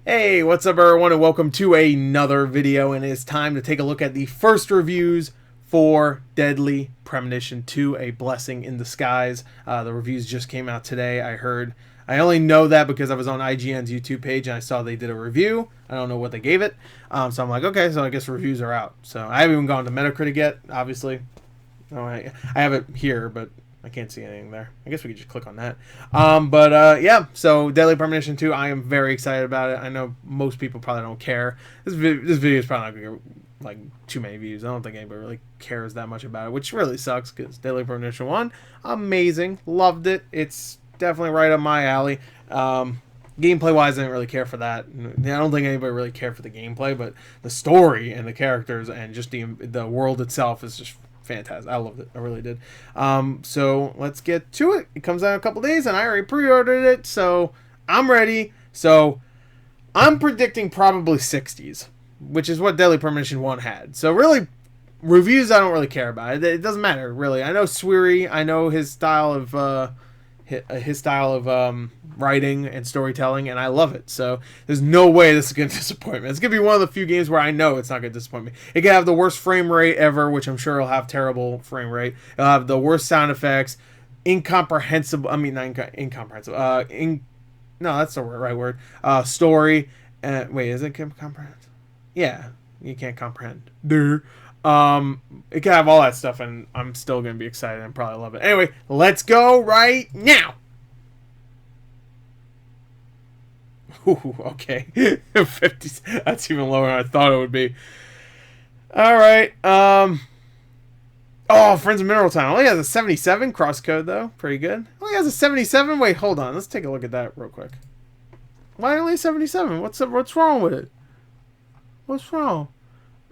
Hey, what's up everyone and welcome to another video, and it's time to take a look at the first reviews for Deadly Premonition 2, A Blessing in Disguise. The reviews just came out today. I only know that because I was on IGN's YouTube page and I saw they did a review. I don't know what they gave it. So I'm like, okay, so I guess reviews are out. So I haven't even gone to Metacritic yet, obviously. No, I have it here, but I can't see anything there. I guess we could just click on that. Yeah, so Deadly Premonition 2, I am very excited about it. I know most people probably don't care. This video is probably not going to get like too many views. I don't think anybody really cares that much about it, which really sucks because Deadly Premonition 1, amazing. Loved it. It's definitely right up my alley. Gameplay wise, I didn't really care for that. I don't think anybody really cared for the gameplay, but the story and the characters and just the world itself is just fantastic. I loved it. I really did. So let's get to it. It comes out in a couple days, and I already pre-ordered it, so I'm ready. So I'm predicting probably 60s, which is what Deadly Premonition 1 had. So really, reviews I don't really care about. It doesn't matter really. I know Sweary. I know his style of writing and storytelling, and I love it. So there's no way this is going to disappoint me. It's going to be one of the few games where I know it's not going to disappoint me. It can have the worst frame rate ever, which I'm sure it'll have terrible frame rate. It'll have the worst sound effects, incomprehensible. I mean, not incomprehensible. No, that's the right word. Story. Wait, is it comprehensible? Yeah, you can't comprehend. It can have all that stuff, and I'm still gonna be excited and probably love it. Anyway, let's go right now. Ooh, okay. 50. That's even lower than I thought it would be. All right. Oh, Friends of Mineral Town only has a 77 crosscode though. Pretty good. Only has a 77. Wait, hold on. Let's take a look at that real quick. Why only 77? What's wrong with it? What's wrong?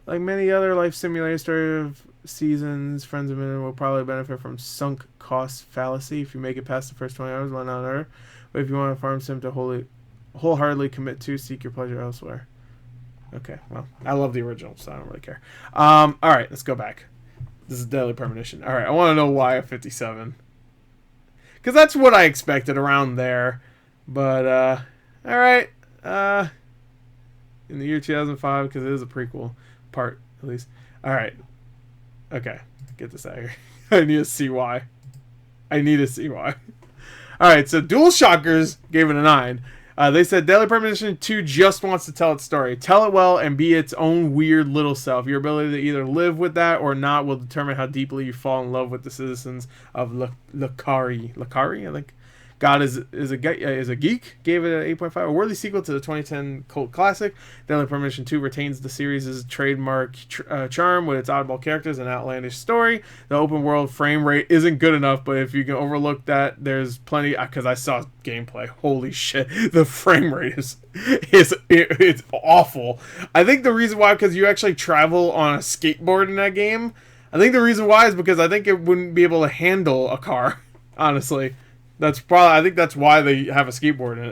Like many other life simulator story of seasons, Friends of Mineral will probably benefit from sunk cost fallacy. If you make it past the first 20 hours, why not Earth? But if you want a farm sim to wholeheartedly commit to, seek your pleasure elsewhere. Okay, well, I love the original, so I don't really care. All right, let's go back. This is Deadly Premonition. All right, I want to know why a 57. Because that's what I expected around there. But, all right. In the year 2005, because it is a prequel part, at least. All right. Okay, get this out of here. I need to see why. I need to see why. All right, so Dual Shockers gave it a 9. They said Deadly Premonition 2 just wants to tell its story. Tell it well and be its own weird little self. Your ability to either live with that or not will determine how deeply you fall in love with the citizens of Lakari. Lakari, I think. God is a geek. Gave it an 8.5. A worthy sequel to the 2010 cult classic. Deadly Premonition 2 retains the series' trademark charm with its oddball characters and outlandish story. The open world frame rate isn't good enough, but if you can overlook that, there's plenty. Because I saw gameplay. Holy shit, the frame rate is it's awful. I think the reason why, because you actually travel on a skateboard in that game. I think the reason why is because I think it wouldn't be able to handle a car. Honestly. I think that's why they have a skateboard in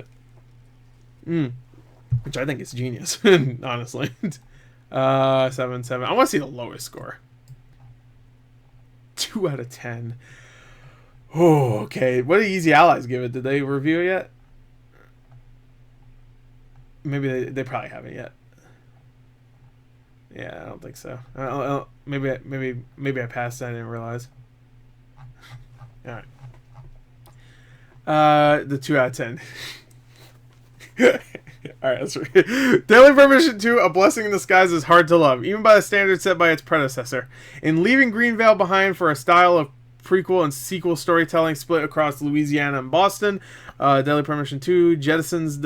it. Which I think is genius, honestly. 7. I want to see the lowest score. 2 out of 10. Oh, okay. What did Easy Allies give it? Did they review it yet? Maybe they probably haven't yet. Yeah, I don't think so. Maybe I passed. I didn't realize. All right. The 2 out of 10. Alright, let's read. Deadly Premonition 2, A Blessing in Disguise is hard to love, even by the standards set by its predecessor. In leaving Greenvale behind for a style of prequel and sequel storytelling split across Louisiana and Boston, Deadly Premonition 2 jettisons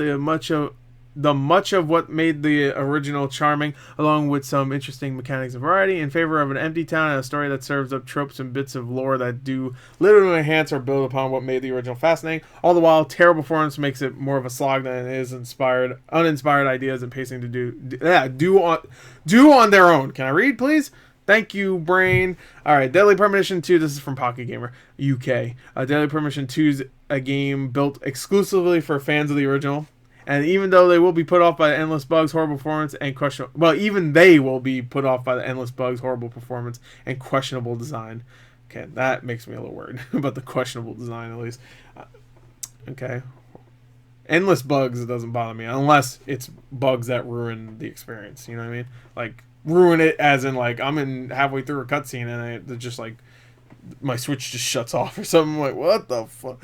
the much of what made the original charming, along with some interesting mechanics and variety, in favor of an empty town and a story that serves up tropes and bits of lore that do literally enhance or build upon what made the original fascinating. All the while, terrible performance makes it more of a slog than it is uninspired ideas and pacing to do on their own. Can I read, please? Thank you, brain. All right, Deadly Premonition 2. This is from Pocket Gamer UK. Deadly Premonition 2 is a game built exclusively for fans of the original. And even though they will be put off by the endless bugs, horrible performance, and questionable... Well, even they will be put off by the endless bugs, horrible performance, and questionable design. Okay, that makes me a little worried about the questionable design, at least. Okay. Endless bugs, it doesn't bother me unless it's bugs that ruin the experience. You know what I mean? Like ruin it as in like I'm in halfway through a cutscene and it's just like my Switch just shuts off or something. Like what the fuck?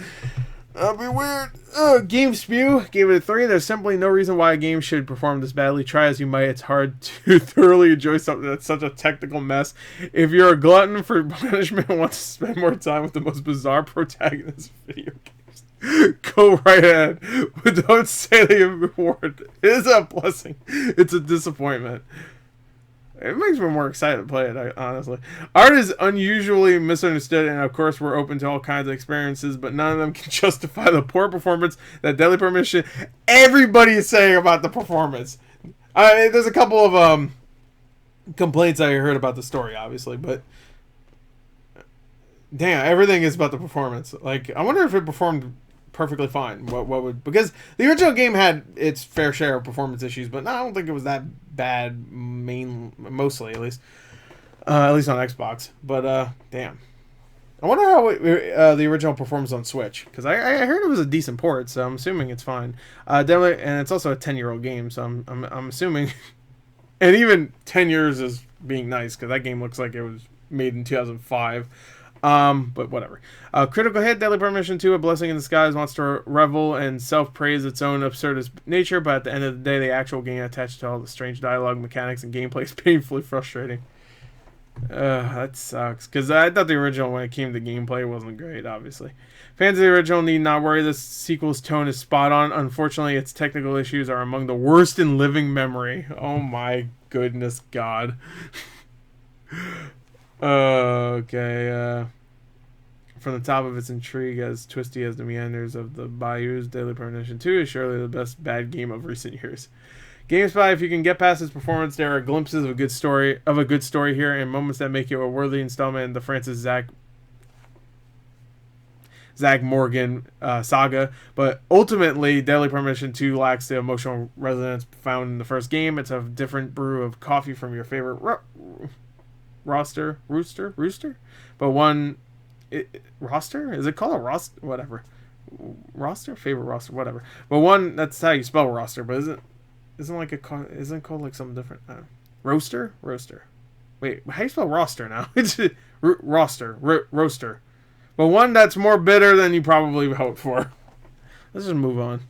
That'd be weird. Game Spew gave it a 3. There's simply no reason why a game should perform this badly. Try as you might, it's hard to thoroughly enjoy something that's such a technical mess. If you're a glutton for punishment and want to spend more time with the most bizarre protagonists of video games, go right ahead. But don't say the reward is a blessing. It's a disappointment. It makes me more excited to play it, honestly. Art is unusually misunderstood, and of course we're open to all kinds of experiences, but none of them can justify the poor performance that Deadly Premonition everybody is saying about the performance. There's a couple of complaints I heard about the story, obviously, but damn, everything is about the performance. Like, I wonder if it performed perfectly fine. What would, because the original game had its fair share of performance issues, but no, I don't think it was that bad. Mostly at least on Xbox. But damn, I wonder how the original performs on Switch, because I heard it was a decent port, so I'm assuming it's fine. Definitely, and it's also a 10-year-old game, so I'm assuming, and even 10 years is being nice because that game looks like it was made in 2005. But whatever. Critical hit, Deadly Premonition 2, a blessing in disguise, wants to revel and self-praise its own absurdist nature, but at the end of the day, the actual game attached to all the strange dialogue, mechanics, and gameplay is painfully frustrating. That sucks, because I thought the original, when it came to gameplay, wasn't great, obviously. Fans of the original need not worry, this sequel's tone is spot on. Unfortunately, its technical issues are among the worst in living memory. Oh my goodness God. Okay, from the top of its intrigue, as twisty as the meanders of the bayous, Deadly Premonition 2 is surely the best bad game of recent years. GameSpy, if you can get past its performance, there are glimpses of a good story here, and moments that make it a worthy installment in the Francis Zach Morgan saga, but ultimately, Deadly Premonition 2 lacks the emotional resonance found in the first game. It's a different brew of coffee from your favorite rooster, but one roster, is it called a roster? Whatever, roster, favorite roster, whatever. But one, that's how you spell roster, but isn't like isn't it called like something different? Roaster. Wait, how do you spell roster now? It's roaster, but one that's more bitter than you probably hoped for. Let's just move on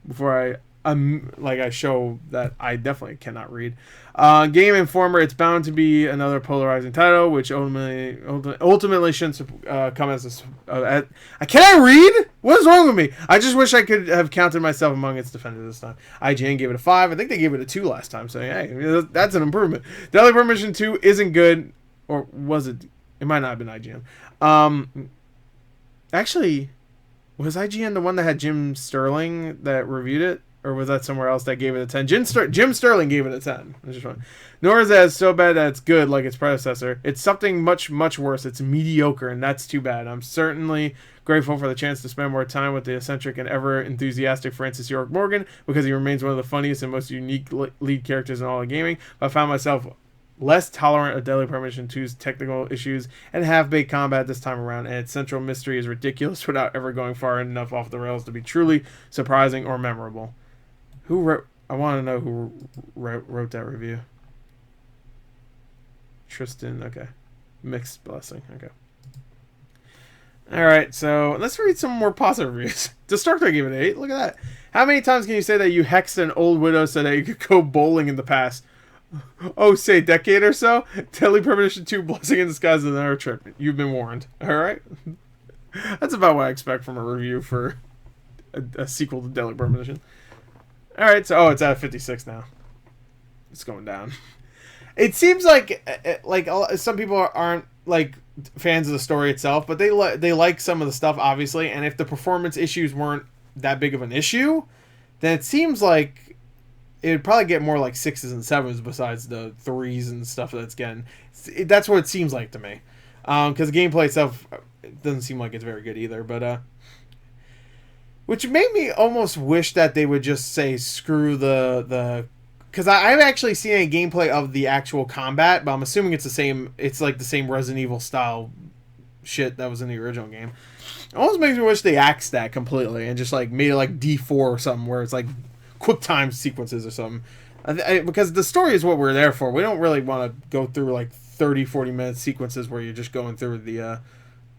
before I show that I definitely cannot read. Game Informer, it's bound to be another polarizing title, which ultimately shouldn't come as a... Can I read? What is wrong with me? I just wish I could have counted myself among its defenders this time. IGN gave it a 5. I think they gave it a 2 last time, so hey, that's an improvement. Deadly Premonition 2 isn't good, or was it? It might not have been IGN. Actually, was IGN the one that had Jim Sterling that reviewed it? Or was that somewhere else that gave it a 10? Jim Sterling gave it a 10. Just one. Nor is that so bad that it's good like its predecessor. It's something much, much worse. It's mediocre, and that's too bad. I'm certainly grateful for the chance to spend more time with the eccentric and ever-enthusiastic Francis York Morgan, because he remains one of the funniest and most unique lead characters in all of gaming. But I found myself less tolerant of Deadly Premonition 2's technical issues and half-baked combat this time around, and its central mystery is ridiculous without ever going far enough off the rails to be truly surprising or memorable. Who wrote? I want to know who wrote that review. Tristan. Okay. Mixed blessing. Okay. All right. So let's read some more positive reviews. Destructor gave it an 8. Look at that. How many times can you say that you hexed an old widow so that you could go bowling in the past? Oh, say a decade or so? Deadly Premonition 2 blessing in disguise is another trip. You've been warned. All right. That's about what I expect from a review for a sequel to Deadly Premonition. All right, so it's at 56 now. It's going down. It seems like some people aren't like fans of the story itself, but they like some of the stuff, obviously. And if the performance issues weren't that big of an issue, then it seems like it would probably get more like 6s and 7s besides the 3s and stuff that's getting. That's what it seems like to me, because the gameplay itself doesn't seem like it's very good either. But which made me almost wish that they would just say screw the because I've actually seen a gameplay of the actual combat, but I'm assuming it's the same. It's like the same Resident Evil style shit that was in the original game. It almost makes me wish they axed that completely and just like made it like D4 or something where it's like quick time sequences or something. Because the story is what we're there for. We don't really want to go through like 30-40 minute sequences where you're just going through the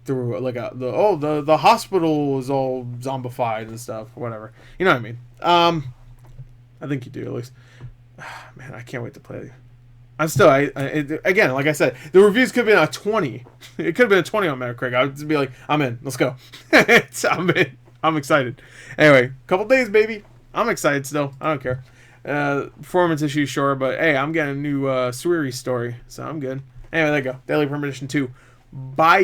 the hospital is all zombified and stuff, whatever. You know what I mean? I think you do at least. Man, I can't wait to play. I'm still again, like I said, the reviews could have been a 20. It could have been a 20 on Metacritic. I would just be like, I'm in. Let's go. I'm in. I'm excited. Anyway, couple days, baby. I'm excited still. I don't care. Performance issues, sure, but hey, I'm getting a new Sweary story, so I'm good. Anyway, there you go. Daily Premonition 2. Bye.